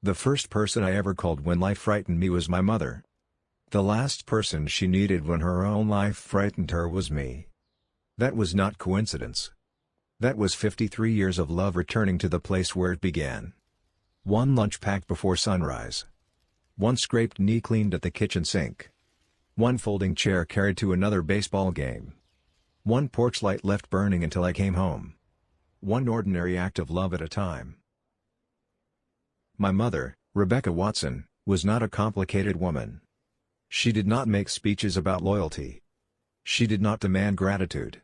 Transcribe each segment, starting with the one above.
The first person I ever called when life frightened me was my mother. The last person she needed when her own life frightened her was me. That was not coincidence. That was 53 years of love returning to the place where it began. One lunch packed before sunrise. One scraped knee cleaned at the kitchen sink. One folding chair carried to another baseball game. One porch light left burning until I came home. One ordinary act of love at a time. My mother, Rebecca Watson, was not a complicated woman. She did not make speeches about loyalty. She did not demand gratitude.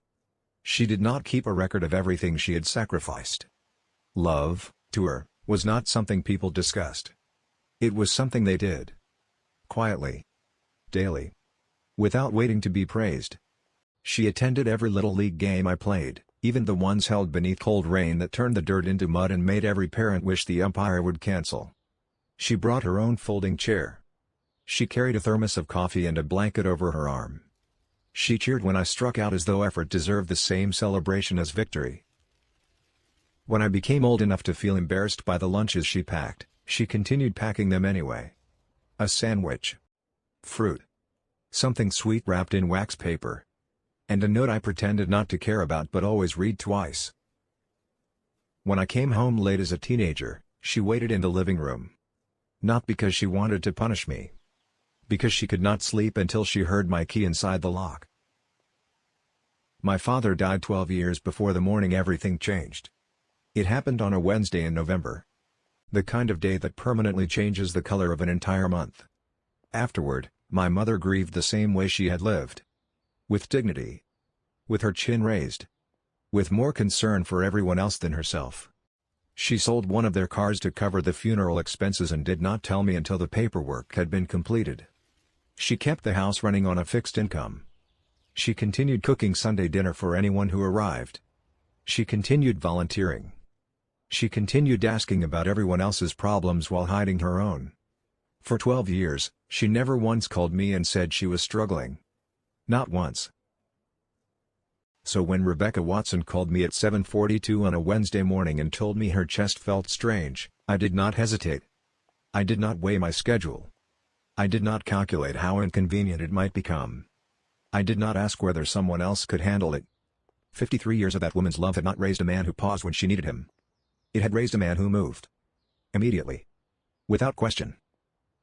She did not keep a record of everything she had sacrificed. Love, to her, was not something people discussed. It was something they did. Quietly. Daily. Without waiting to be praised. She attended every little league game I played, even the ones held beneath cold rain that turned the dirt into mud and made every parent wish the umpire would cancel. She brought her own folding chair. She carried a thermos of coffee and a blanket over her arm. She cheered when I struck out as though effort deserved the same celebration as victory. When I became old enough to feel embarrassed by the lunches she packed, she continued packing them anyway. A sandwich. Fruit. Something sweet wrapped in wax paper. And a note I pretended not to care about but always read twice. When I came home late as a teenager, she waited in the living room. Not because she wanted to punish me. Because she could not sleep until she heard my key inside the lock. My father died 12 years before the morning everything changed. It happened on a Wednesday in November. The kind of day that permanently changes the color of an entire month. Afterward, my mother grieved the same way she had lived. With dignity. With her chin raised. With more concern for everyone else than herself. She sold one of their cars to cover the funeral expenses and did not tell me until the paperwork had been completed. She kept the house running on a fixed income. She continued cooking Sunday dinner for anyone who arrived. She continued volunteering. She continued asking about everyone else's problems while hiding her own. For 12 years, she never once called me and said she was struggling. Not once. So when Rebecca Watson called me at 7:42 on a Wednesday morning and told me her chest felt strange, I did not hesitate. I did not weigh my schedule. I did not calculate how inconvenient it might become. I did not ask whether someone else could handle it. 53 years of that woman's love had not raised a man who paused when she needed him. It had raised a man who moved. Immediately. Without question.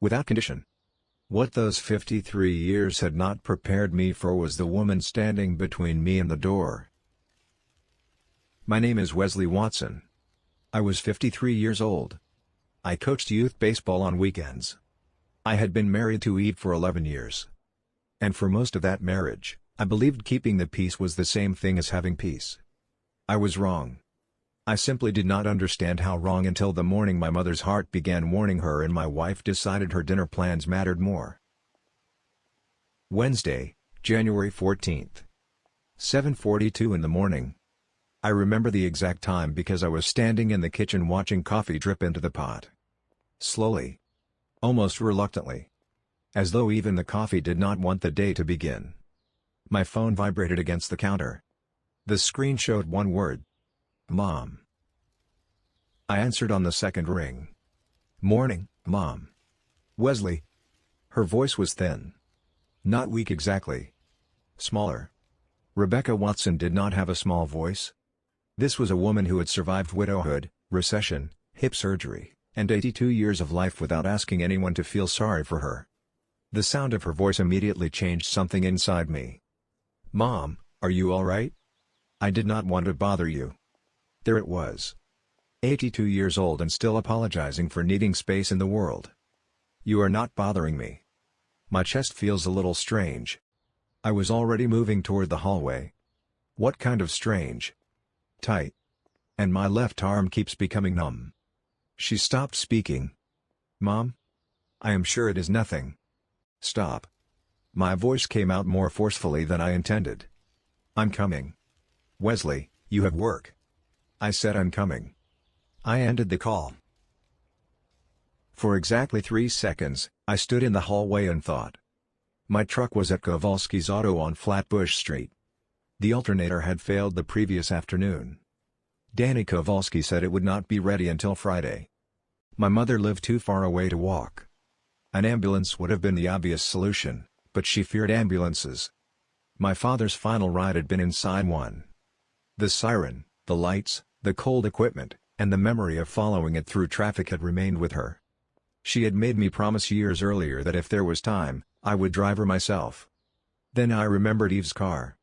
Without condition. What those 53 years had not prepared me for was the woman standing between me and the door. My name is Wesley Watson. I was 53 years old. I coached youth baseball on weekends. I had been married to Eve for 11 years. And for most of that marriage, I believed keeping the peace was the same thing as having peace. I was wrong. I simply did not understand how wrong until the morning my mother's heart began warning her and my wife decided her dinner plans mattered more. Wednesday, January 14th. 7:42 in the morning. I remember the exact time because I was standing in the kitchen watching coffee drip into the pot. Slowly. Almost reluctantly. As though even the coffee did not want the day to begin. My phone vibrated against the counter. The screen showed one word. Mom. I answered on the second ring. Morning, Mom. Wesley. Her voice was thin. Not weak exactly. Smaller. Rebecca Watson did not have a small voice. This was a woman who had survived widowhood, recession, hip surgery, and 82 years of life without asking anyone to feel sorry for her. The sound of her voice immediately changed something inside me. Mom, are you all right? I did not want to bother you. There it was. 82 years old and still apologizing for needing space in the world. You are not bothering me. My chest feels a little strange. I was already moving toward the hallway. What kind of strange? Tight. And my left arm keeps becoming numb. She stopped speaking. Mom? I am sure it is nothing. Stop. My voice came out more forcefully than I intended. I'm coming. Wesley, you have work. I said I'm coming. I ended the call. For exactly 3 seconds, I stood in the hallway and thought. My truck was at Kowalski's Auto on Flatbush Street. The alternator had failed the previous afternoon. Danny Kowalski said it would not be ready until Friday. My mother lived too far away to walk. An ambulance would have been the obvious solution, but she feared ambulances. My father's final ride had been inside one. The siren, the lights, the cold equipment, and the memory of following it through traffic had remained with her. She had made me promise years earlier that if there was time, I would drive her myself. Then I remembered Eve's car.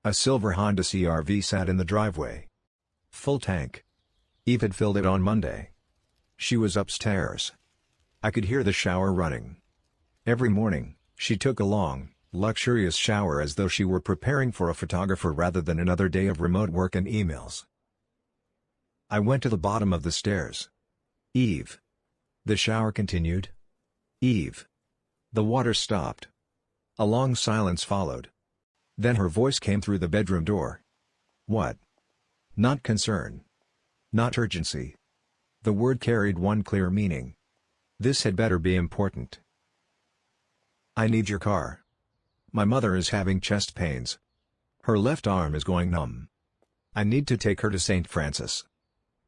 A silver Honda CR-V sat in the driveway. Full tank. Eve had filled it on Monday. She was upstairs. I could hear the shower running. Every morning, she took a long, luxurious shower as though she were preparing for a photographer rather than another day of remote work and emails. I went to the bottom of the stairs. Eve. The shower continued. Eve. The water stopped. A long silence followed. Then her voice came through the bedroom door. What? Not concern. Not urgency. The word carried one clear meaning. This had better be important. I need your car. My mother is having chest pains. Her left arm is going numb. I need to take her to St. Francis.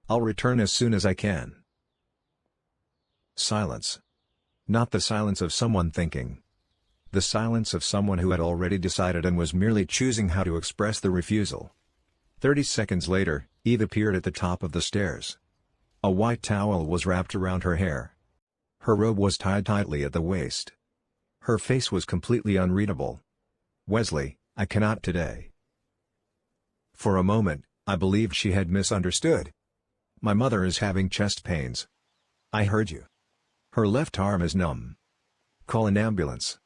I'll return as soon as I can. Silence. Not the silence of someone thinking. The silence of someone who had already decided and was merely choosing how to express the refusal. 30 seconds later, Eve appeared at the top of the stairs. A white towel was wrapped around her hair. Her robe was tied tightly at the waist. Her face was completely unreadable. Wesley, I cannot today. For a moment, I believed she had misunderstood. My mother is having chest pains. I heard you. Her left arm is numb. Call an ambulance.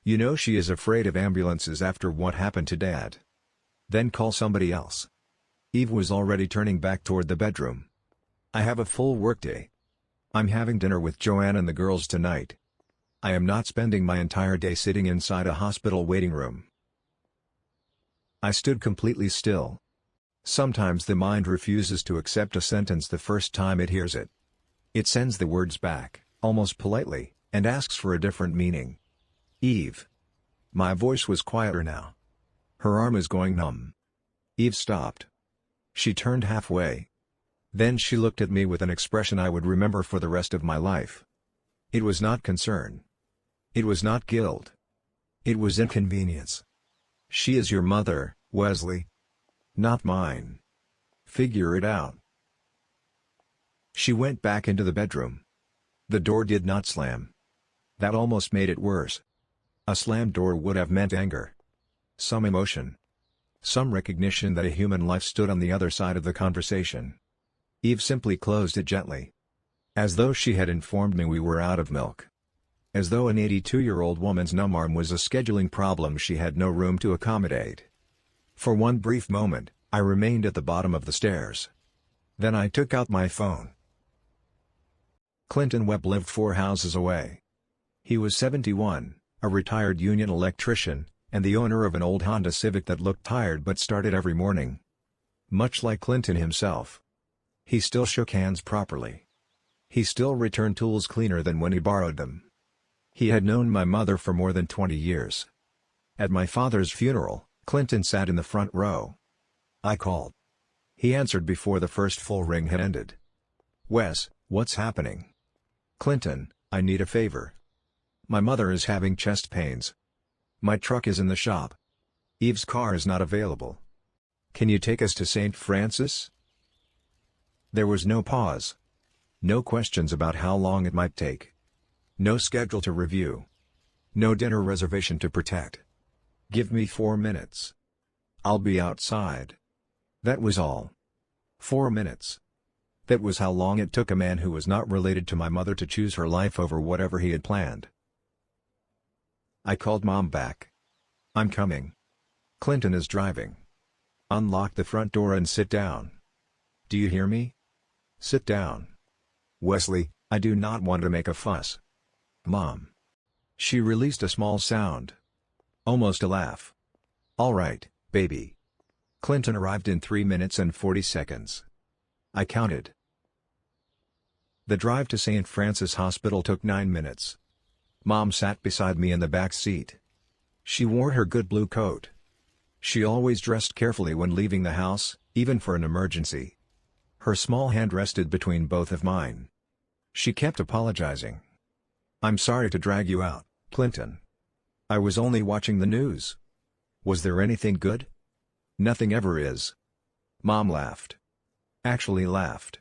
You know she is afraid of ambulances after what happened to Dad. Then call somebody else. Eve was already turning back toward the bedroom. I have a full workday. I'm having dinner with Joanne and the girls tonight. I am not spending my entire day sitting inside a hospital waiting room. I stood completely still. Sometimes the mind refuses to accept a sentence the first time it hears it. It sends the words back, almost politely, and asks for a different meaning. Eve. My voice was quieter now. Her arm is going numb. Eve stopped. She turned halfway. Then she looked at me with an expression I would remember for the rest of my life. It was not concern. It was not guilt. It was inconvenience. She is your mother, Wesley. Not mine. Figure it out. She went back into the bedroom. The door did not slam. That almost made it worse. A slammed door would have meant anger. Some emotion. Some recognition that a human life stood on the other side of the conversation. Eve simply closed it gently. As though she had informed me we were out of milk. As though an 82-year-old woman's numb arm was a scheduling problem she had no room to accommodate. For one brief moment, I remained at the bottom of the stairs. Then I took out my phone. Clinton Webb lived 4 houses away. He was 71, a retired union electrician, and the owner of an old Honda Civic that looked tired but started every morning. Much like Clinton himself. He still shook hands properly. He still returned tools cleaner than when he borrowed them. He had known my mother for more than 20 years. At my father's funeral, Clinton sat in the front row. I called. He answered before the first full ring had ended. Wes, what's happening? Clinton, I need a favor. My mother is having chest pains. My truck is in the shop. Eve's car is not available. Can you take us to St. Francis? There was no pause. No questions about how long it might take. No schedule to review. No dinner reservation to protect. Give me 4 minutes. I'll be outside. That was all. 4 minutes. That was how long it took a man who was not related to my mother to choose her life over whatever he had planned. I called Mom back. I'm coming. Clinton is driving. Unlock the front door and sit down. Do you hear me? Sit down. Wesley, I do not want to make a fuss. Mom. She released a small sound. Almost a laugh. All right, baby. Clinton arrived in 3 minutes and 40 seconds. I counted. The drive to St. Francis Hospital took 9 minutes. Mom sat beside me in the back seat. She wore her good blue coat. She always dressed carefully when leaving the house, even for an emergency. Her small hand rested between both of mine. She kept apologizing. "I'm sorry to drag you out, Clinton. I was only watching the news. Was there anything good?" "Nothing ever is." Mom laughed. Actually laughed.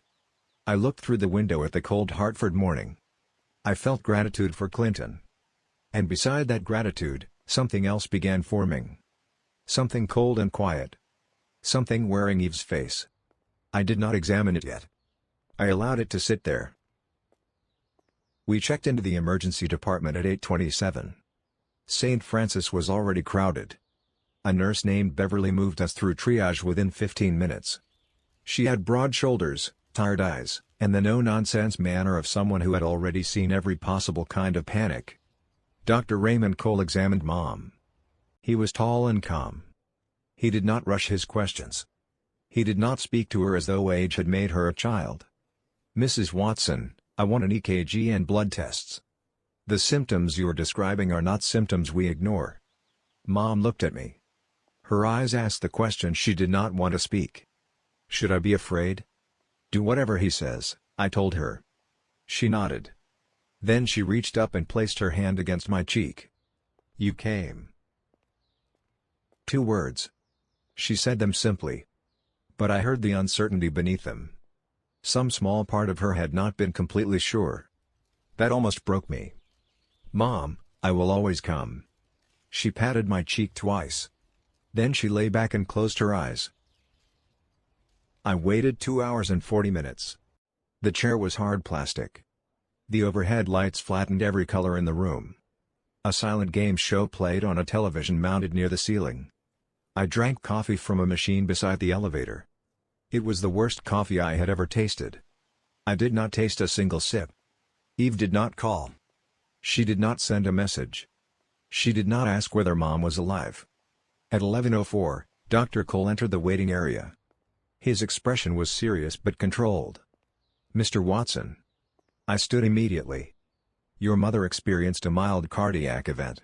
I looked through the window at the cold Hartford morning. I felt gratitude for Clinton. And beside that gratitude, something else began forming. Something cold and quiet. Something wearing Eve's face. I did not examine it yet. I allowed it to sit there. We checked into the emergency department at 8:27. St. Francis was already crowded. A nurse named Beverly moved us through triage within 15 minutes. She had broad shoulders, tired eyes, and the no-nonsense manner of someone who had already seen every possible kind of panic. Dr. Raymond Cole examined Mom. He was tall and calm. He did not rush his questions. He did not speak to her as though age had made her a child. "Mrs. Watson, I want an EKG and blood tests. The symptoms you are describing are not symptoms we ignore." Mom looked at me. Her eyes asked the question she did not want to speak. "Should I be afraid?" "Do whatever he says," I told her. She nodded. Then she reached up and placed her hand against my cheek. "You came." 2 words. She said them simply. But I heard the uncertainty beneath them. Some small part of her had not been completely sure. That almost broke me. "Mom, I will always come." She patted my cheek twice. Then she lay back and closed her eyes. I waited 2 hours and 40 minutes. The chair was hard plastic. The overhead lights flattened every color in the room. A silent game show played on a television mounted near the ceiling. I drank coffee from a machine beside the elevator. It was the worst coffee I had ever tasted. I did not taste a single sip. Eve did not call. She did not send a message. She did not ask whether Mom was alive. At 11:04, Dr. Cole entered the waiting area. His expression was serious but controlled. "Mr. Watson." I stood immediately. "Your mother experienced a mild cardiac event.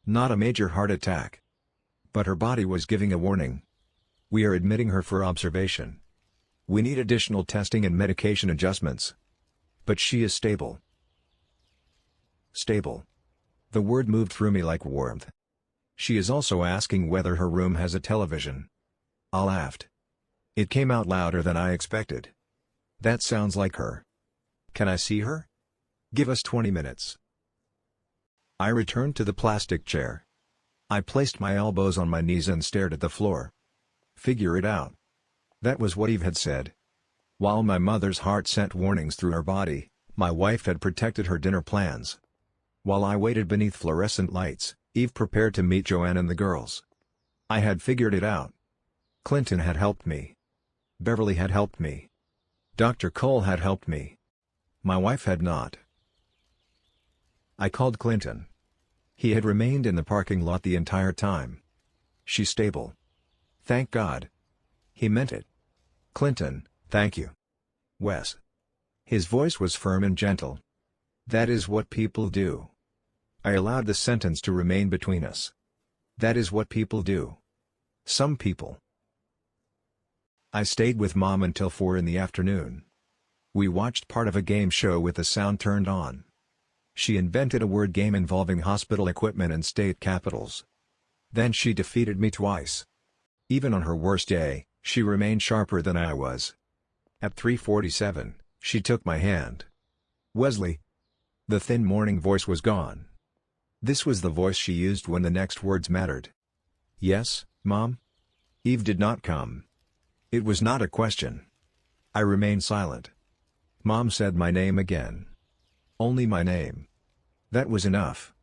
Not a major heart attack. But her body was giving a warning. We are admitting her for observation. We need additional testing and medication adjustments. But she is stable." Stable. The word moved through me like warmth. She is also asking whether her room has a television. I laughed. It came out louder than I expected. That sounds like her. "Can I see her?" "Give us 20 minutes." I returned to the plastic chair. I placed my elbows on my knees and stared at the floor. Figure it out. That was what Eve had said. While my mother's heart sent warnings through her body, my wife had protected her dinner plans. While I waited beneath fluorescent lights, Eve prepared to meet Joanne and the girls. I had figured it out. Clinton had helped me. Beverly had helped me. Dr. Cole had helped me. My wife had not. I called Clinton. He had remained in the parking lot the entire time. "She's stable." "Thank God." He meant it. "Clinton, thank you." "Wes." His voice was firm and gentle. "That is what people do." I allowed the sentence to remain between us. That is what people do. Some people. I stayed with Mom until 4 in the afternoon. We watched part of a game show with the sound turned on. She invented a word game involving hospital equipment and state capitals. Then she defeated me twice. Even on her worst day, she remained sharper than I was. At 3:47, she took my hand. "Wesley." The thin morning voice was gone. This was the voice she used when the next words mattered. "Yes, Mom?" Eve did not come. It was not a question. I remained silent. Mom said my name again. Only my name. That was enough.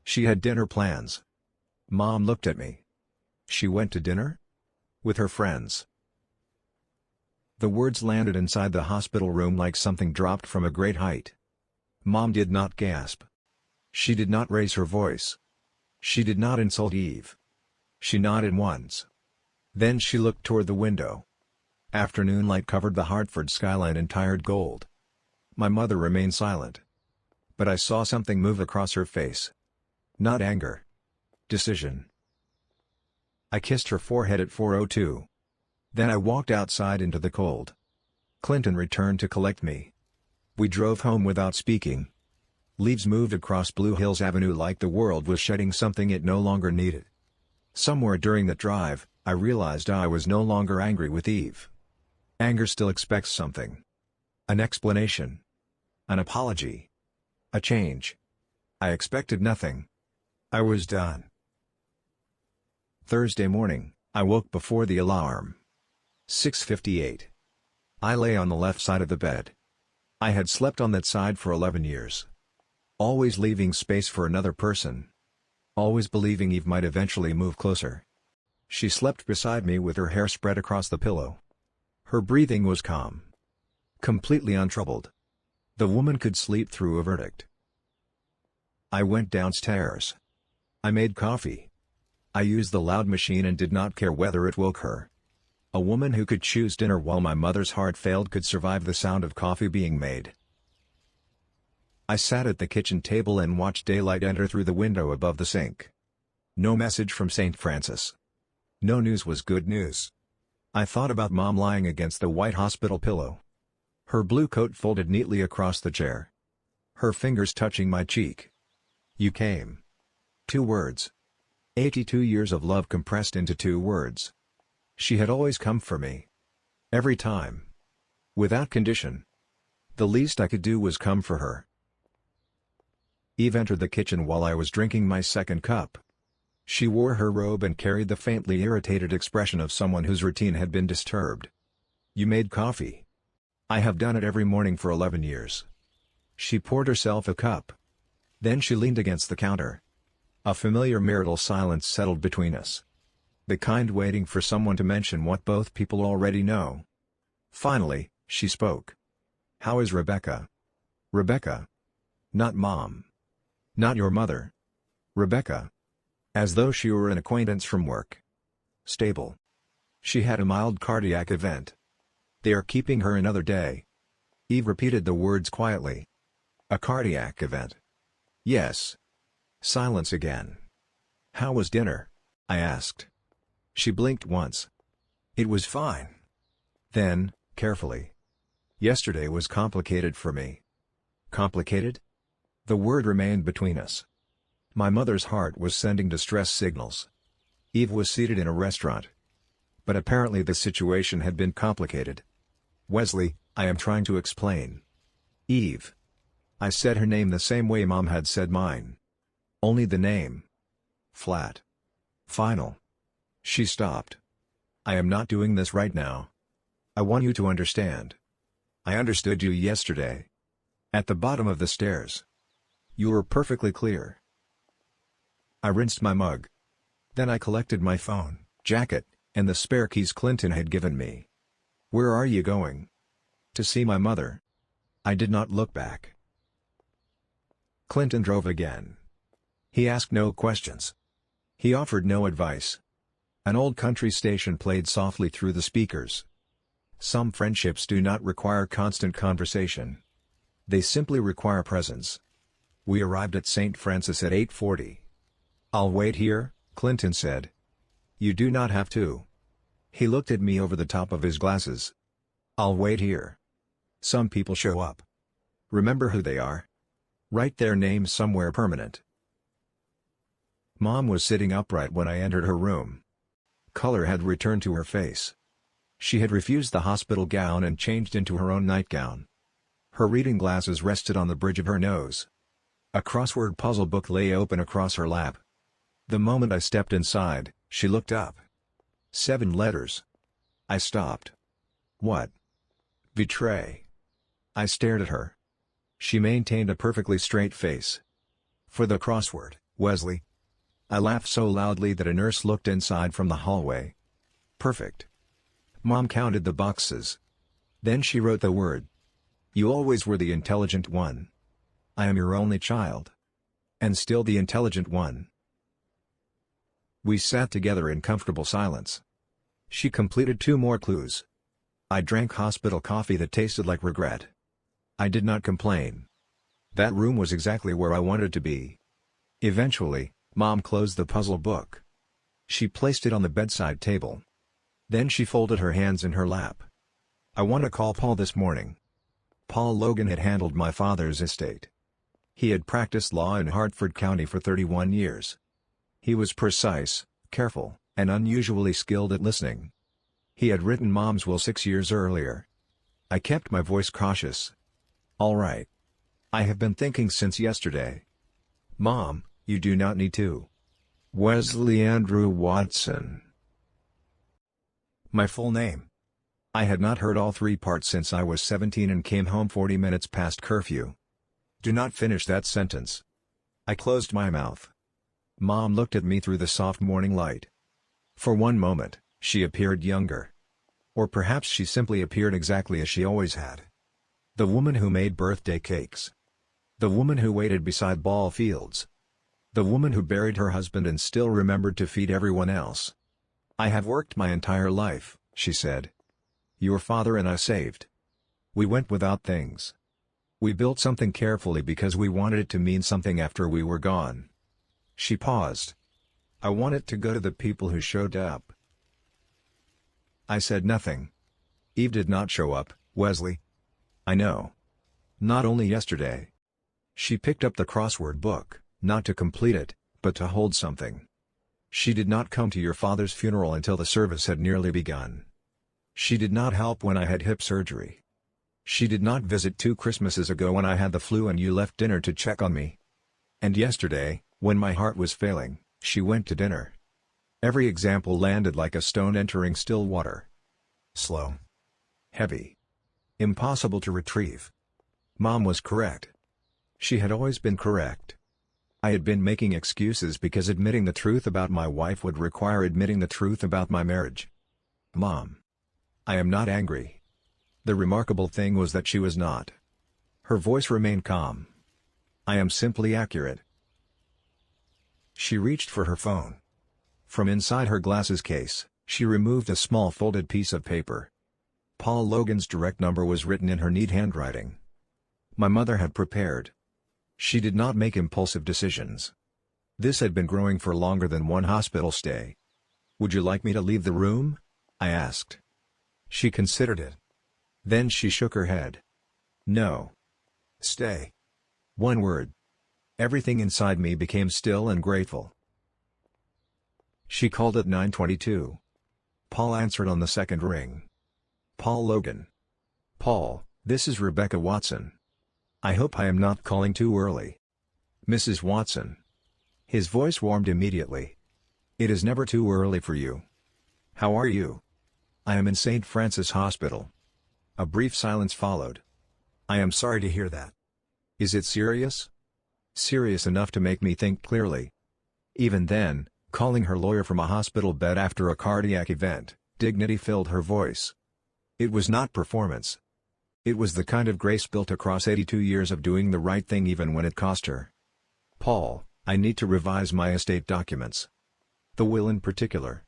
She had dinner plans. Mom looked at me. She went to dinner? With her friends. The words landed inside the hospital room like something dropped from a great height. Mom did not gasp. She did not raise her voice. She did not insult Eve. She nodded once. Then she looked toward the window. Afternoon light covered the Hartford skyline in tired gold. My mother remained silent. But I saw something move across her face. Not anger. Decision. I kissed her forehead at 4:02. Then I walked outside into the cold. Clinton returned to collect me. We drove home without speaking. Leaves moved across Blue Hills Avenue like the world was shedding something it no longer needed. Somewhere during the drive, I realized I was no longer angry with Eve. Anger still expects something. An explanation. An apology. A change. I expected nothing. I was done. Thursday morning, I woke before the alarm. 6:58. I lay on the left side of the bed. I had slept on that side for 11 years. Always leaving space for another person. Always believing Eve might eventually move closer. She slept beside me with her hair spread across the pillow. Her breathing was calm. Completely untroubled. The woman could sleep through a verdict. I went downstairs. I made coffee. I used the loud machine and did not care whether it woke her. A woman who could choose dinner while my mother's heart failed could survive the sound of coffee being made. I sat at the kitchen table and watched daylight enter through the window above the sink. No message from St. Francis. No news was good news. I thought about Mom lying against the white hospital pillow. Her blue coat folded neatly across the chair. Her fingers touching my cheek. You came. 2 words. 82 years of love compressed into 2 words. She had always come for me. Every time. Without condition. The least I could do was come for her. Eve entered the kitchen while I was drinking my second cup. She wore her robe and carried the faintly irritated expression of someone whose routine had been disturbed. You made coffee. I have done it every morning for 11 years. She poured herself a cup. Then she leaned against the counter. A familiar marital silence settled between us. The kind waiting for someone to mention what both people already know. Finally, she spoke. How is Rebecca? Rebecca. Not Mom. Not your mother. Rebecca. As though she were an acquaintance from work. Stable. She had a mild cardiac event. They are keeping her another day. Eve repeated the words quietly. A cardiac event. Yes. Silence again. How was dinner? I asked. She blinked once. It was fine. Then, carefully. Yesterday was complicated for me. Complicated? The word remained between us. My mother's heart was sending distress signals. Eve was seated in a restaurant. But apparently the situation had been complicated. Wesley, I am trying to explain. Eve. I said her name the same way Mom had said mine. Only the name. Flat. Final. She stopped. I am not doing this right now. I want you to understand. I understood you yesterday. At the bottom of the stairs. You were perfectly clear. I rinsed my mug. Then I collected my phone, jacket, and the spare keys Clinton had given me. Where are you going? To see my mother. I did not look back. Clinton drove again. He asked no questions. He offered no advice. An old country station played softly through the speakers. Some friendships do not require constant conversation. They simply require presence. We arrived at St. Francis at 8:40. I'll wait here, Clinton said. You do not have to. He looked at me over the top of his glasses. I'll wait here. Some people show up. Remember who they are. Write their names somewhere permanent. Mom was sitting upright when I entered her room. Color had returned to her face. She had refused the hospital gown and changed into her own nightgown. Her reading glasses rested on the bridge of her nose. A crossword puzzle book lay open across her lap. The moment I stepped inside, she looked up. 7 letters. I stopped. What? Betray. I stared at her. She maintained a perfectly straight face. For the crossword, Wesley. I laughed so loudly that a nurse looked inside from the hallway. Perfect. Mom counted the boxes. Then she wrote the word. You always were the intelligent one. I am your only child. And still the intelligent one. We sat together in comfortable silence. She completed 2 more clues. I drank hospital coffee that tasted like regret. I did not complain. That room was exactly where I wanted to be. Eventually, Mom closed the puzzle book. She placed it on the bedside table. Then she folded her hands in her lap. I want to call Paul this morning. Paul Logan had handled my father's estate. He had practiced law in Hartford County for 31 years. He was precise, careful, and unusually skilled at listening. He had written Mom's will 6 years earlier. I kept my voice cautious. "All right. I have been thinking since yesterday." "Mom, you do not need to." Wesley Andrew Watson. My full name. I had not heard all 3 parts since I was 17 and came home 40 minutes past curfew. Do not finish that sentence. I closed my mouth. Mom looked at me through the soft morning light. For one moment, she appeared younger. Or perhaps she simply appeared exactly as she always had. The woman who made birthday cakes. The woman who waited beside ball fields. The woman who buried her husband and still remembered to feed everyone else. "I have worked my entire life," she said. "Your father and I saved. We went without things. We built something carefully because we wanted it to mean something after we were gone." She paused. "I want it to go to the people who showed up." I said nothing. "Eve did not show up, Wesley." "I know. Not only yesterday." She picked up the crossword book, not to complete it, but to hold something. "She did not come to your father's funeral until the service had nearly begun. She did not help when I had hip surgery. She did not visit 2 Christmases ago when I had the flu and you left dinner to check on me. And yesterday, when my heart was failing, she went to dinner." Every example landed like a stone entering still water. Slow. Heavy. Impossible to retrieve. Mom was correct. She had always been correct. I had been making excuses because admitting the truth about my wife would require admitting the truth about my marriage. "Mom. I am not angry." The remarkable thing was that she was not. Her voice remained calm. "I am simply accurate." She reached for her phone. From inside her glasses case, she removed a small folded piece of paper. Paul Logan's direct number was written in her neat handwriting. My mother had prepared. She did not make impulsive decisions. This had been growing for longer than one hospital stay. "Would you like me to leave the room?" I asked. She considered it. Then she shook her head. "No. Stay." One word. Everything inside me became still and grateful. She called at 9:22. Paul answered on the second ring. "Paul Logan." "Paul, this is Rebecca Watson. I hope I am not calling too early." "Mrs. Watson." His voice warmed immediately. "It is never too early for you. How are you?" "I am in St. Francis Hospital." A brief silence followed. "I am sorry to hear that. Is it serious?" "Serious enough to make me think clearly." Even then, calling her lawyer from a hospital bed after a cardiac event, dignity filled her voice. It was not performance. It was the kind of grace built across 82 years of doing the right thing even when it cost her. "Paul, I need to revise my estate documents. The will in particular."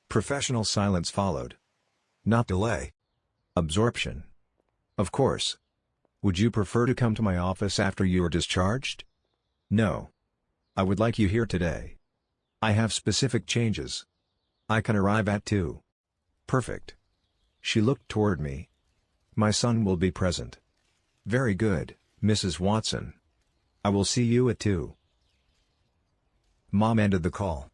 Professional silence followed. Not delay. Absorption. "Of course. Would you prefer to come to my office after you are discharged?" "No. I would like you here today. I have specific changes. I can arrive at 2. "Perfect." She looked toward me. "My son will be present." "Very good, Mrs. Watson. I will see you at 2. Mom ended the call.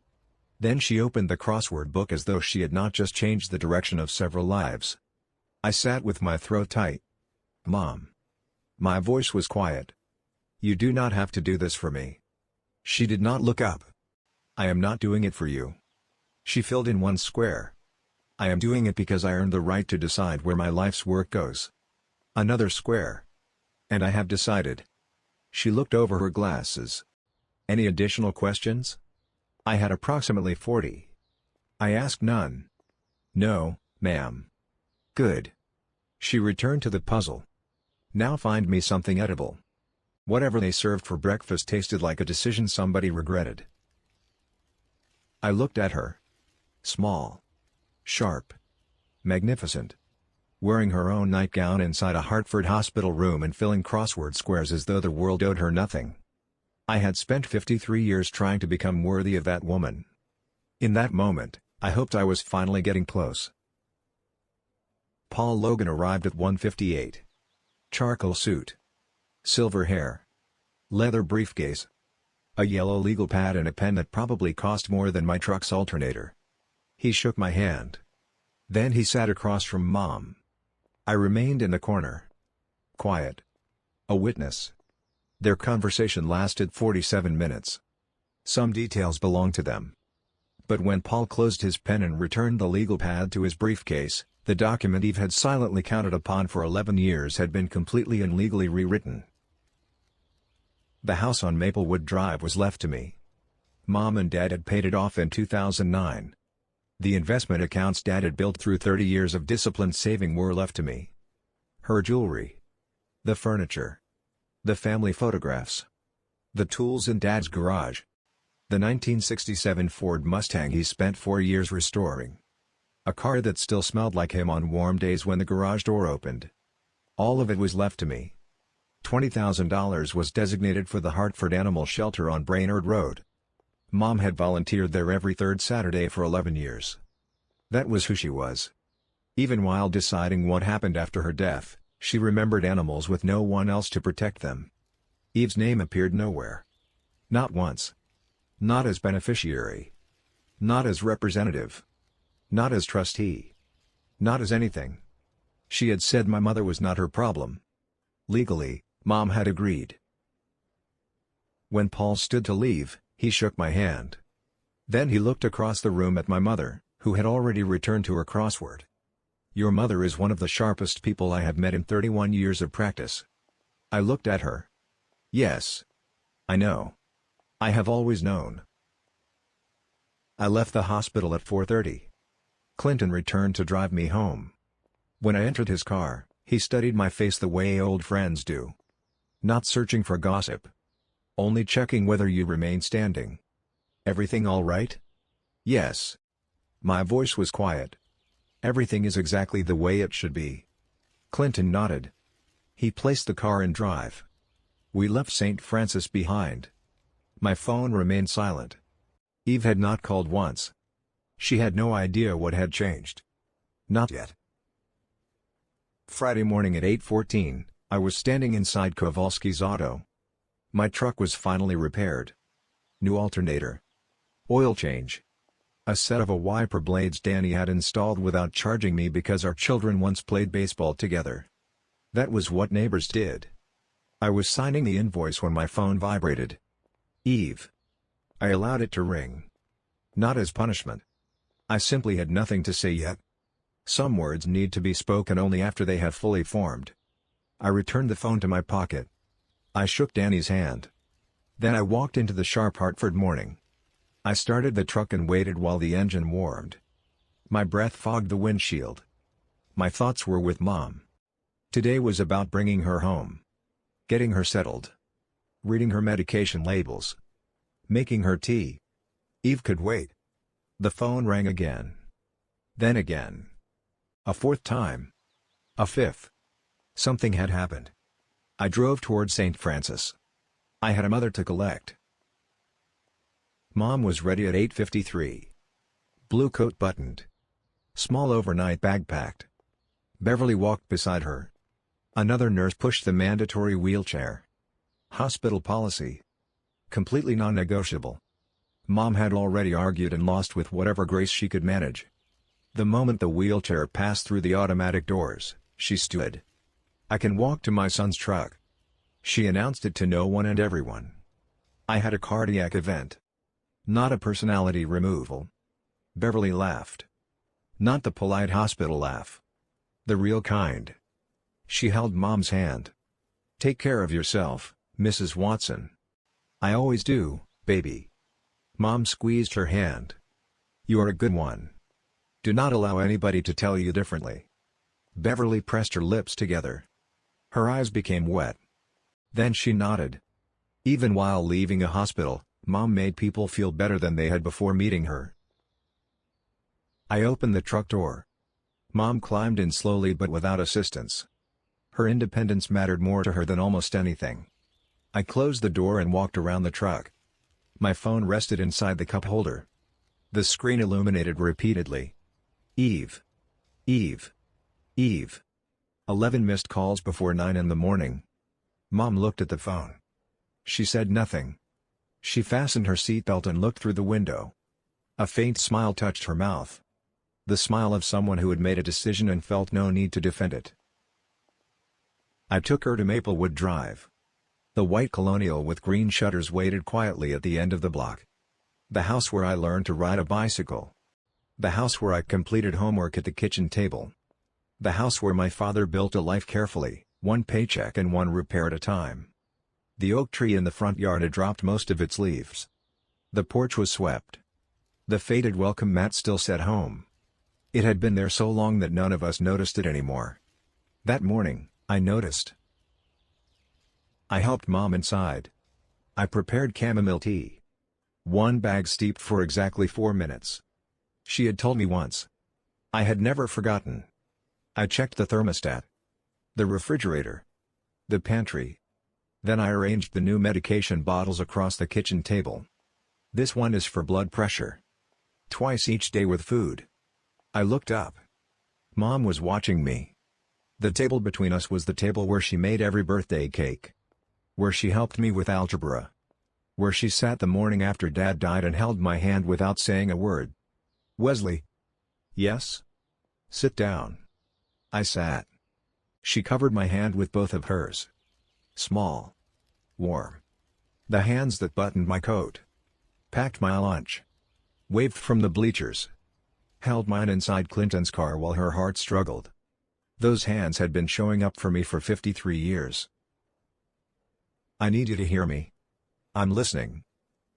Then she opened the crossword book as though she had not just changed the direction of several lives. I sat with my throat tight. "Mom." My voice was quiet. "You do not have to do this for me." She did not look up. "I am not doing it for you." She filled in one square. "I am doing it because I earned the right to decide where my life's work goes." Another square. "And I have decided." She looked over her glasses. "Any additional questions?" I had approximately 40. I asked none. "No, ma'am." "Good." She returned to the puzzle. "Now find me something edible." Whatever they served for breakfast tasted like a decision somebody regretted. I looked at her. Small. Sharp. Magnificent. Wearing her own nightgown inside a Hartford hospital room and filling crossword squares as though the world owed her nothing. I had spent 53 years trying to become worthy of that woman. In that moment, I hoped I was finally getting close. Paul Logan arrived at 1:58. Charcoal suit. Silver hair. Leather briefcase. A yellow legal pad and a pen that probably cost more than my truck's alternator. He shook my hand. Then he sat across from Mom. I remained in the corner. Quiet. A witness. Their conversation lasted 47 minutes. Some details belonged to them. But when Paul closed his pen and returned the legal pad to his briefcase, the document Eve had silently counted upon for 11 years had been completely and legally rewritten. The house on Maplewood Drive was left to me. Mom and Dad had paid it off in 2009. The investment accounts Dad had built through 30 years of disciplined saving were left to me. Her jewelry. The furniture. The family photographs. The tools in Dad's garage. The 1967 Ford Mustang he spent 4 years restoring. A car that still smelled like him on warm days when the garage door opened. All of it was left to me. $20,000 was designated for the Hartford Animal Shelter on Brainerd Road. Mom had volunteered there every third Saturday for 11 years. That was who she was. Even while deciding what happened after her death, she remembered animals with no one else to protect them. Eve's name appeared nowhere. Not once. Not as beneficiary. Not as representative. Not as trustee. Not as anything. She had said my mother was not her problem. Legally, Mom had agreed. When Paul stood to leave, he shook my hand. Then he looked across the room at my mother, who had already returned to her crossword. Your mother is one of the sharpest people I have met in 31 years of practice. I looked at her. Yes. I know. I have always known. I left the hospital at 4:30. Clinton returned to drive me home. When I entered his car, he studied my face the way old friends do. Not searching for gossip. Only checking whether you remain standing. Everything all right? Yes. My voice was quiet. Everything is exactly the way it should be. Clinton nodded. He placed the car in drive. We left St. Francis behind. My phone remained silent. Eve had not called once. She had no idea what had changed. Not yet. Friday morning at 8:14, I was standing inside Kowalski's auto. My truck was finally repaired. New alternator. Oil change. A set of wiper blades Danny had installed without charging me because our children once played baseball together. That was what neighbors did. I was signing the invoice when my phone vibrated. Eve. I allowed it to ring. Not as punishment. I simply had nothing to say yet. Some words need to be spoken only after they have fully formed. I returned the phone to my pocket. I shook Danny's hand. Then I walked into the sharp Hartford morning. I started the truck and waited while the engine warmed. My breath fogged the windshield. My thoughts were with Mom. Today was about bringing her home. Getting her settled. Reading her medication labels. Making her tea. Eve could wait. The phone rang again. Then again. A fourth time. A fifth. Something had happened. I drove toward St. Francis. I had a mother to collect. Mom was ready at 8:53. Blue coat buttoned. Small overnight bag packed. Beverly walked beside her. Another nurse pushed the mandatory wheelchair. Hospital policy. Completely non-negotiable. Mom had already argued and lost with whatever grace she could manage. The moment the wheelchair passed through the automatic doors, she stood. I can walk to my son's truck. She announced it to no one and everyone. I had a cardiac event. Not a personality removal. Beverly laughed. Not the polite hospital laugh. The real kind. She held Mom's hand. Take care of yourself, Mrs. Watson. I always do, baby. Mom squeezed her hand. You're a good one. Do not allow anybody to tell you differently. Beverly pressed her lips together. Her eyes became wet. Then she nodded. Even while leaving a hospital, Mom made people feel better than they had before meeting her. I opened the truck door. Mom climbed in slowly but without assistance. Her independence mattered more to her than almost anything. I closed the door and walked around the truck. My phone rested inside the cup holder. The screen illuminated repeatedly. Eve. Eve. Eve. 11 missed calls before 9 in the morning. Mom looked at the phone. She said nothing. She fastened her seatbelt and looked through the window. A faint smile touched her mouth. The smile of someone who had made a decision and felt no need to defend it. I took her to Maplewood Drive. The white colonial with green shutters waited quietly at the end of the block. The house where I learned to ride a bicycle. The house where I completed homework at the kitchen table. The house where my father built a life carefully, one paycheck and one repair at a time. The oak tree in the front yard had dropped most of its leaves. The porch was swept. The faded welcome mat still said home. It had been there so long that none of us noticed it anymore. That morning, I noticed. I helped Mom inside. I prepared chamomile tea. One bag steeped for exactly 4 minutes. She had told me once. I had never forgotten. I checked the thermostat, the refrigerator, the pantry. Then I arranged the new medication bottles across the kitchen table. This one is for blood pressure. Twice each day with food. I looked up. Mom was watching me. The table between us was the table where she made every birthday cake. Where she helped me with algebra. Where she sat the morning after Dad died and held my hand without saying a word. Wesley. Yes? Sit down. I sat. She covered my hand with both of hers. Small. Warm. The hands that buttoned my coat. Packed my lunch. Waved from the bleachers. Held mine inside Clinton's car while her heart struggled. Those hands had been showing up for me for 53 years. I need you to hear me. I'm listening.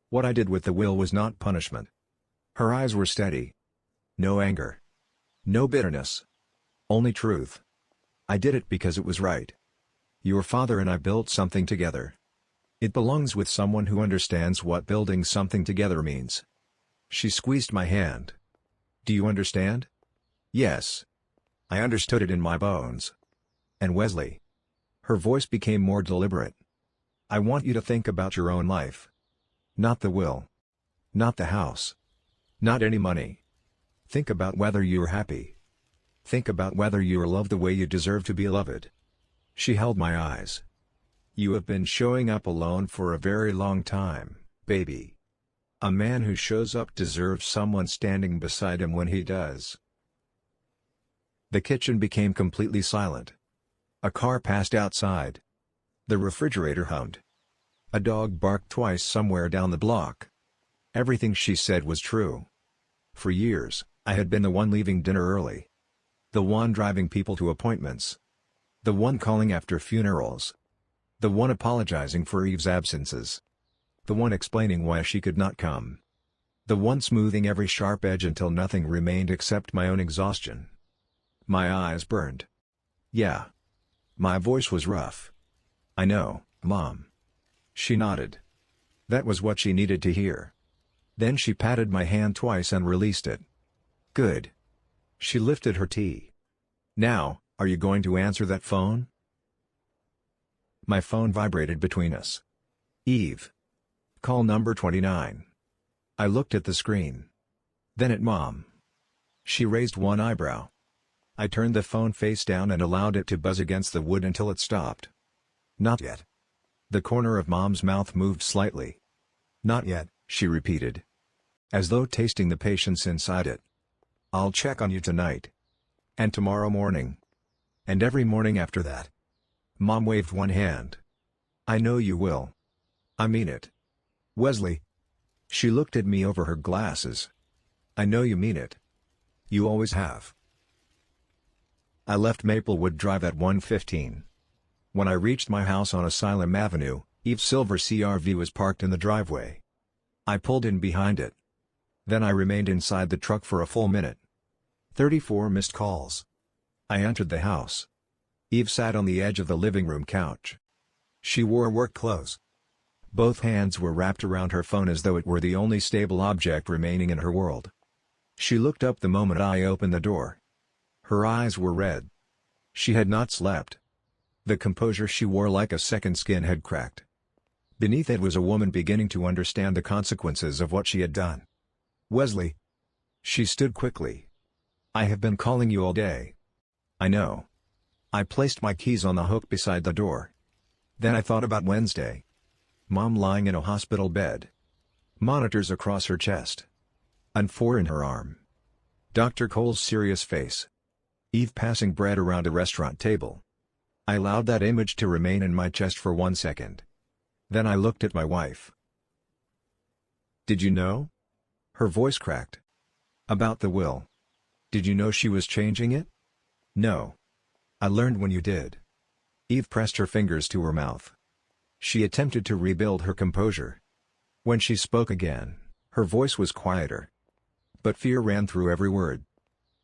What I did with the will was not punishment. Her eyes were steady. No anger. No bitterness. Only truth. I did it because it was right. Your father and I built something together. It belongs with someone who understands what building something together means. She squeezed my hand. Do you understand? Yes. I understood it in my bones. And Wesley. Her voice became more deliberate. I want you to think about your own life. Not the will. Not the house. Not any money. Think about whether you're happy. Think about whether you are loved the way you deserve to be loved. She held my eyes. You have been showing up alone for a very long time, baby. A man who shows up deserves someone standing beside him when he does. The kitchen became completely silent. A car passed outside. The refrigerator hummed. A dog barked twice somewhere down the block. Everything she said was true. For years, I had been the one leaving dinner early. The one driving people to appointments. The one calling after funerals. The one apologizing for Eve's absences. The one explaining why she could not come. The one smoothing every sharp edge until nothing remained except my own exhaustion. My eyes burned. Yeah. My voice was rough. I know, Mom. She nodded. That was what she needed to hear. Then she patted my hand twice and released it. Good. She lifted her tea. Now, are you going to answer that phone? My phone vibrated between us. Eve. Call number 29. I looked at the screen. Then at Mom. She raised one eyebrow. I turned the phone face down and allowed it to buzz against the wood until it stopped. Not yet. The corner of Mom's mouth moved slightly. Not yet, she repeated. As though tasting the patience inside it. I'll check on you tonight. And tomorrow morning. And every morning after that. Mom waved one hand. I know you will. I mean it. Wesley. She looked at me over her glasses. I know you mean it. You always have. I left Maplewood Drive at 1:15. When I reached my house on Asylum Avenue, Eve's silver CR-V was parked in the driveway. I pulled in behind it. Then I remained inside the truck for a full minute. 34 missed calls. I entered the house. Eve sat on the edge of the living room couch. She wore work clothes. Both hands were wrapped around her phone as though it were the only stable object remaining in her world. She looked up the moment I opened the door. Her eyes were red. She had not slept. The composure she wore like a second skin had cracked. Beneath it was a woman beginning to understand the consequences of what she had done. Wesley. She stood quickly. I have been calling you all day. I know. I placed my keys on the hook beside the door. Then I thought about Wednesday. Mom lying in a hospital bed. Monitors across her chest. And 4 in her arm. Dr. Cole's serious face. Eve passing bread around a restaurant table. I allowed that image to remain in my chest for 1 second. Then I looked at my wife. "Did you know?" Her voice cracked. "About the will. Did you know she was changing it?" "No. I learned when you did." Eve pressed her fingers to her mouth. She attempted to rebuild her composure. When she spoke again, her voice was quieter. But fear ran through every word.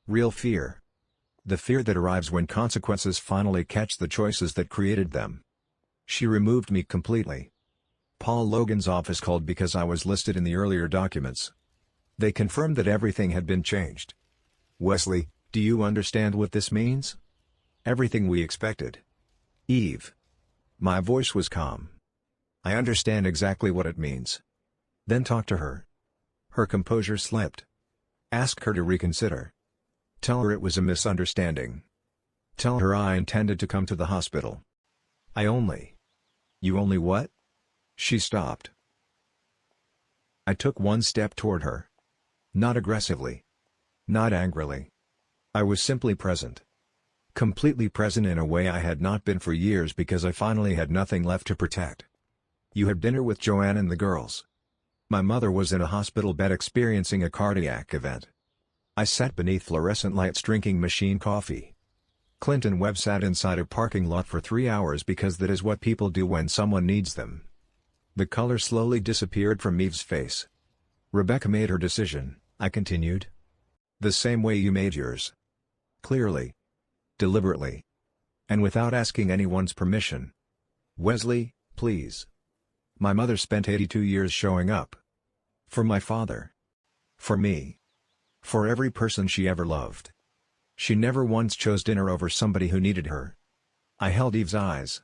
Real fear. The fear that arrives when consequences finally catch the choices that created them. She removed me completely. Paul Logan's office called because I was listed in the earlier documents. They confirmed that everything had been changed. "Wesley, do you understand what this means?" "Everything we expected." "Eve." My voice was calm. "I understand exactly what it means." "Then talk to her." Her composure slipped. "Ask her to reconsider. Tell her it was a misunderstanding. Tell her I intended to come to the hospital. You only what?" She stopped. I took 1 step toward her. Not aggressively. Not angrily. I was simply present. Completely present in a way I had not been for years because I finally had nothing left to protect. "You had dinner with Joanne and the girls." My mother was in a hospital bed experiencing a cardiac event. I sat beneath fluorescent lights drinking machine coffee. Clinton Webb sat inside a parking lot for 3 hours because that is what people do when someone needs them. The color slowly disappeared from Eve's face. "Rebecca made her decision," I continued. "The same way you made yours. Clearly. Deliberately. And without asking anyone's permission. Wesley, please." My mother spent 82 years showing up. For my father. For me. For every person she ever loved. She never once chose dinner over somebody who needed her. I held Eve's eyes.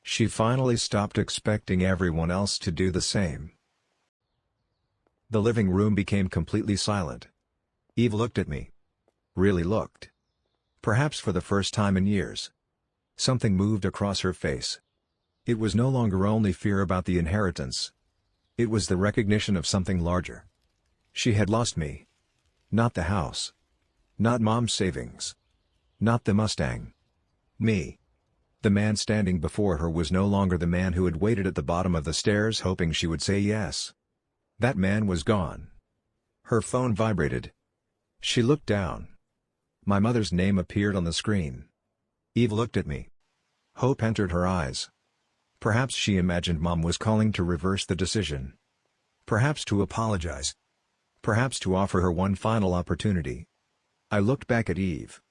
She finally stopped expecting everyone else to do the same. The living room became completely silent. Eve looked at me. Really looked. Perhaps for the first time in years. Something moved across her face. It was no longer only fear about the inheritance. It was the recognition of something larger. She had lost me. Not the house. Not Mom's savings. Not the Mustang. Me. The man standing before her was no longer the man who had waited at the bottom of the stairs hoping she would say yes. That man was gone. Her phone vibrated. She looked down. My mother's name appeared on the screen. Eve looked at me. Hope entered her eyes. Perhaps she imagined Mom was calling to reverse the decision. Perhaps to apologize. Perhaps to offer her one final opportunity. I looked back at Eve.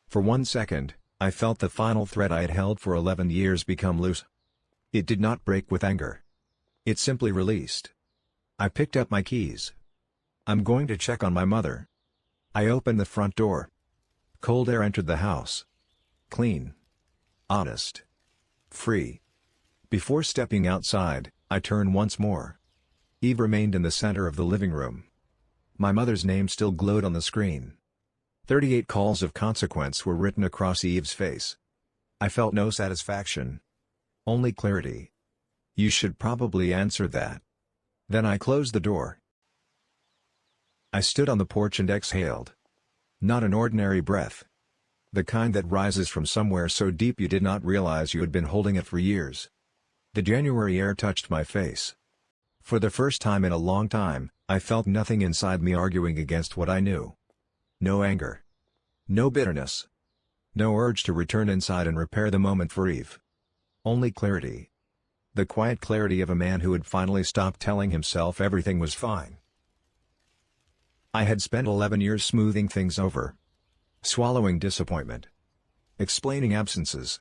For 1 second, I felt the final thread I had held for 11 years become loose. It did not break with anger. It simply released. I picked up my keys. "I'm going to check on my mother." I opened the front door. Cold air entered the house. Clean. Honest. Free. Before stepping outside, I turned once more. Eve remained in the center of the living room. My mother's name still glowed on the screen. 38 calls of consequence were written across Eve's face. I felt no satisfaction. Only clarity. You should probably answer that. Then I closed the door. I stood on the porch and exhaled. Not an ordinary breath. The kind that rises from somewhere so deep you did not realize you had been holding it for years. The January air touched my face. For the first time in a long time, I felt nothing inside me arguing against what I knew. No anger. No bitterness. No urge to return inside and repair the moment for Eve. Only clarity. The quiet clarity of a man who had finally stopped telling himself everything was fine. I had spent 11 years smoothing things over. Swallowing disappointment. Explaining absences.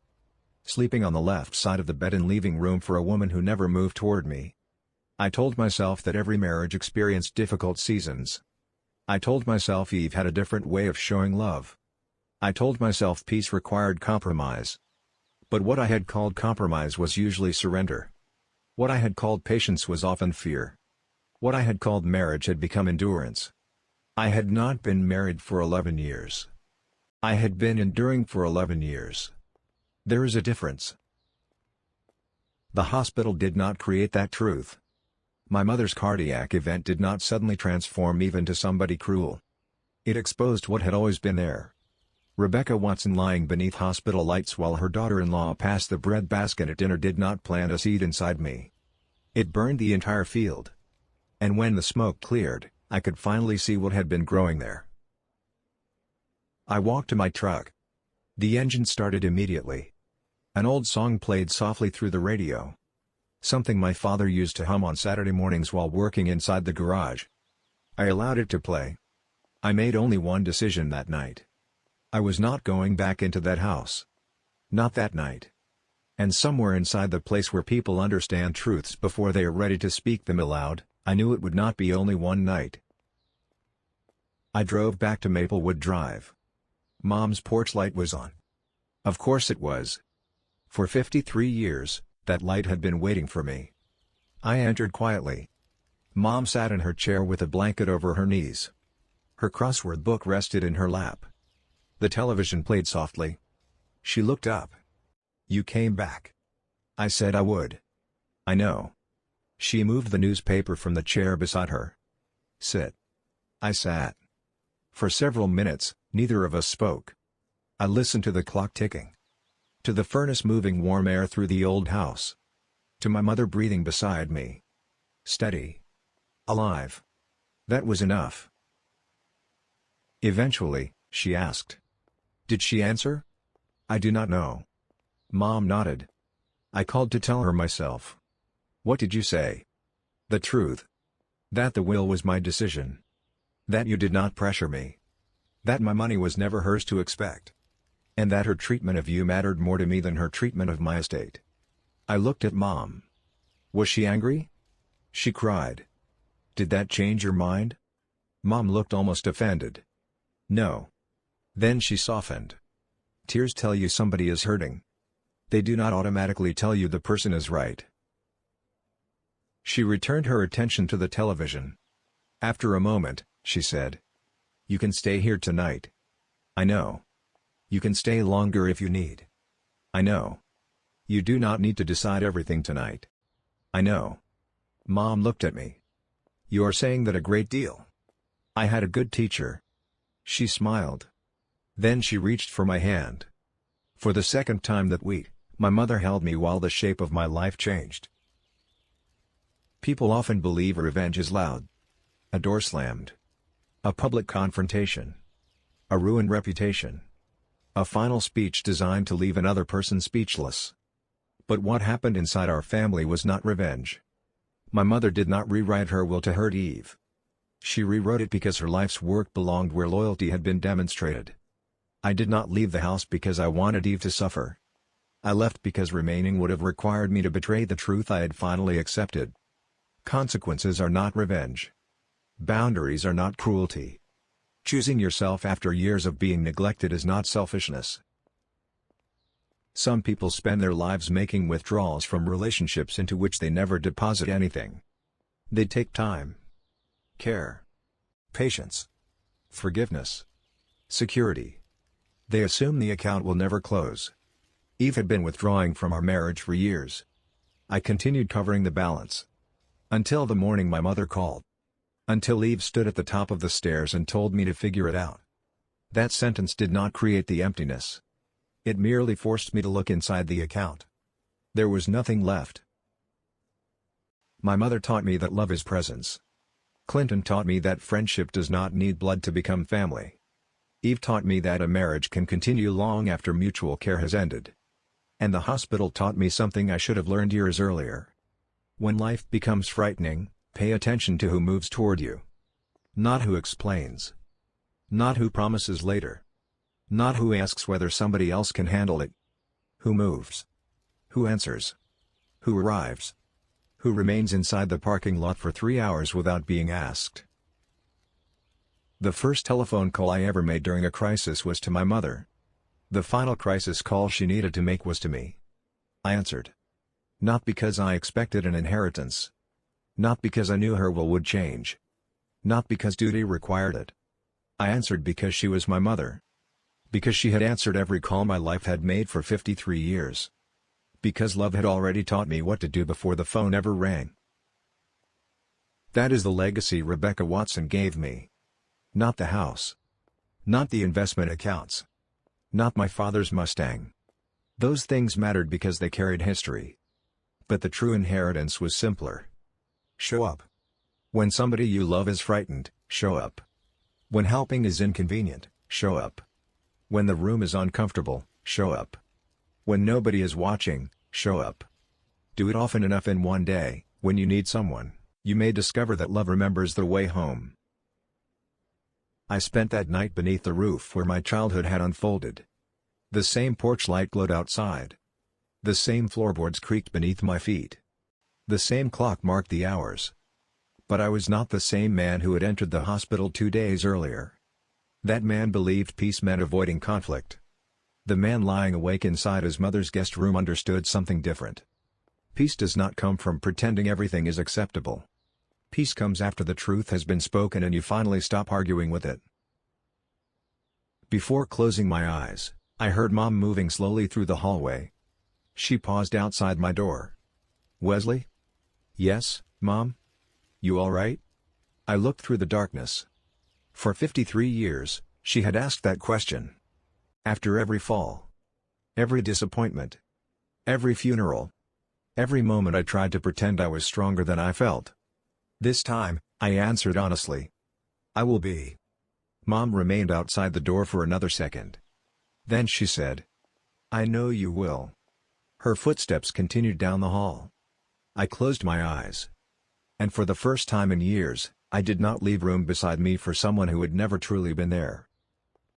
Sleeping on the left side of the bed and leaving room for a woman who never moved toward me. I told myself that every marriage experienced difficult seasons. I told myself Eve had a different way of showing love. I told myself peace required compromise. But what I had called compromise was usually surrender. What I had called patience was often fear. What I had called marriage had become endurance. I had not been married for 11 years. I had been enduring for 11 years. There is a difference. The hospital did not create that truth. My mother's cardiac event did not suddenly transform Eve into somebody cruel. It exposed what had always been there. Rebecca Watson lying beneath hospital lights while her daughter-in-law passed the bread basket at dinner did not plant a seed inside me. It burned the entire field. And when the smoke cleared, I could finally see what had been growing there. I walked to my truck. The engine started immediately. An old song played softly through the radio. Something my father used to hum on Saturday mornings while working inside the garage. I allowed it to play. I made only one decision that night. I was not going back into that house. Not that night. And somewhere inside the place where people understand truths before they are ready to speak them aloud, I knew it would not be only one night. I drove back to Maplewood Drive. Mom's porch light was on. Of course it was. For 53 years, that light had been waiting for me. I entered quietly. Mom sat in her chair with a blanket over her knees. Her crossword book rested in her lap. The television played softly. She looked up. "You came back." I said I would. "I know." She moved the newspaper from the chair beside her. "Sit." I sat. For several minutes, neither of us spoke. I listened to the clock ticking. To the furnace moving warm air through the old house. To my mother breathing beside me. Steady. Alive. That was enough. Eventually, she asked. Did she answer? I do not know. Mom nodded. I called to tell her myself. What did you say? The truth. That the will was my decision. That you did not pressure me. That my money was never hers to expect. And that her treatment of you mattered more to me than her treatment of my estate. I looked at Mom. Was she angry? She cried. Did that change your mind? Mom looked almost offended. No. Then she softened. Tears tell you somebody is hurting. They do not automatically tell you the person is right. She returned her attention to the television. After a moment, she said. You can stay here tonight. I know. You can stay longer if you need. I know. You do not need to decide everything tonight. I know. Mom looked at me. You are saying that a great deal. I had a good teacher. She smiled. Then she reached for my hand. For the second time that week, my mother held me while the shape of my life changed. People often believe revenge is loud. A door slammed. A public confrontation. A ruined reputation. A final speech designed to leave another person speechless. But what happened inside our family was not revenge. My mother did not rewrite her will to hurt Eve. She rewrote it because her life's work belonged where loyalty had been demonstrated. I did not leave the house because I wanted Eve to suffer. I left because remaining would have required me to betray the truth I had finally accepted. Consequences are not revenge. Boundaries are not cruelty. Choosing yourself after years of being neglected is not selfishness. Some people spend their lives making withdrawals from relationships into which they never deposit anything. They take time, care, patience, forgiveness, security. They assume the account will never close. Eve had been withdrawing from our marriage for years. I continued covering the balance. Until the morning my mother called. Until Eve stood at the top of the stairs and told me to figure it out. That sentence did not create the emptiness. It merely forced me to look inside the account. There was nothing left. My mother taught me that love is presence. Clinton taught me that friendship does not need blood to become family. Eve taught me that a marriage can continue long after mutual care has ended. And the hospital taught me something I should have learned years earlier. When life becomes frightening, pay attention to who moves toward you. Not who explains. Not who promises later. Not who asks whether somebody else can handle it. Who moves. Who answers. Who arrives. Who remains inside the parking lot for 3 hours without being asked. The first telephone call I ever made during a crisis was to my mother. The final crisis call she needed to make was to me. I answered. Not because I expected an inheritance. Not because I knew her will would change. Not because duty required it. I answered because she was my mother. Because she had answered every call my life had made for 53 years. Because love had already taught me what to do before the phone ever rang. That is the legacy Rebecca Watson gave me. Not the house. Not the investment accounts. Not my father's Mustang. Those things mattered because they carried history. But the true inheritance was simpler. Show up. When somebody you love is frightened, show up. When helping is inconvenient, show up. When the room is uncomfortable, show up. When nobody is watching, show up. Do it often enough in one day, when you need someone, you may discover that love remembers the way home. I spent that night beneath the roof where my childhood had unfolded. The same porch light glowed outside. The same floorboards creaked beneath my feet. The same clock marked the hours. But I was not the same man who had entered the hospital 2 days earlier. That man believed peace meant avoiding conflict. The man lying awake inside his mother's guest room understood something different. Peace does not come from pretending everything is acceptable. Peace comes after the truth has been spoken and you finally stop arguing with it. Before closing my eyes, I heard Mom moving slowly through the hallway. She paused outside my door. "Wesley?" "Yes, Mom? You all right?" I looked through the darkness. For 53 years, she had asked that question. After every fall. Every disappointment. Every funeral. Every moment I tried to pretend I was stronger than I felt. This time, I answered honestly. "I will be." Mom remained outside the door for another second. Then she said, "I know you will." Her footsteps continued down the hall. I closed my eyes. And for the first time in years, I did not leave room beside me for someone who had never truly been there.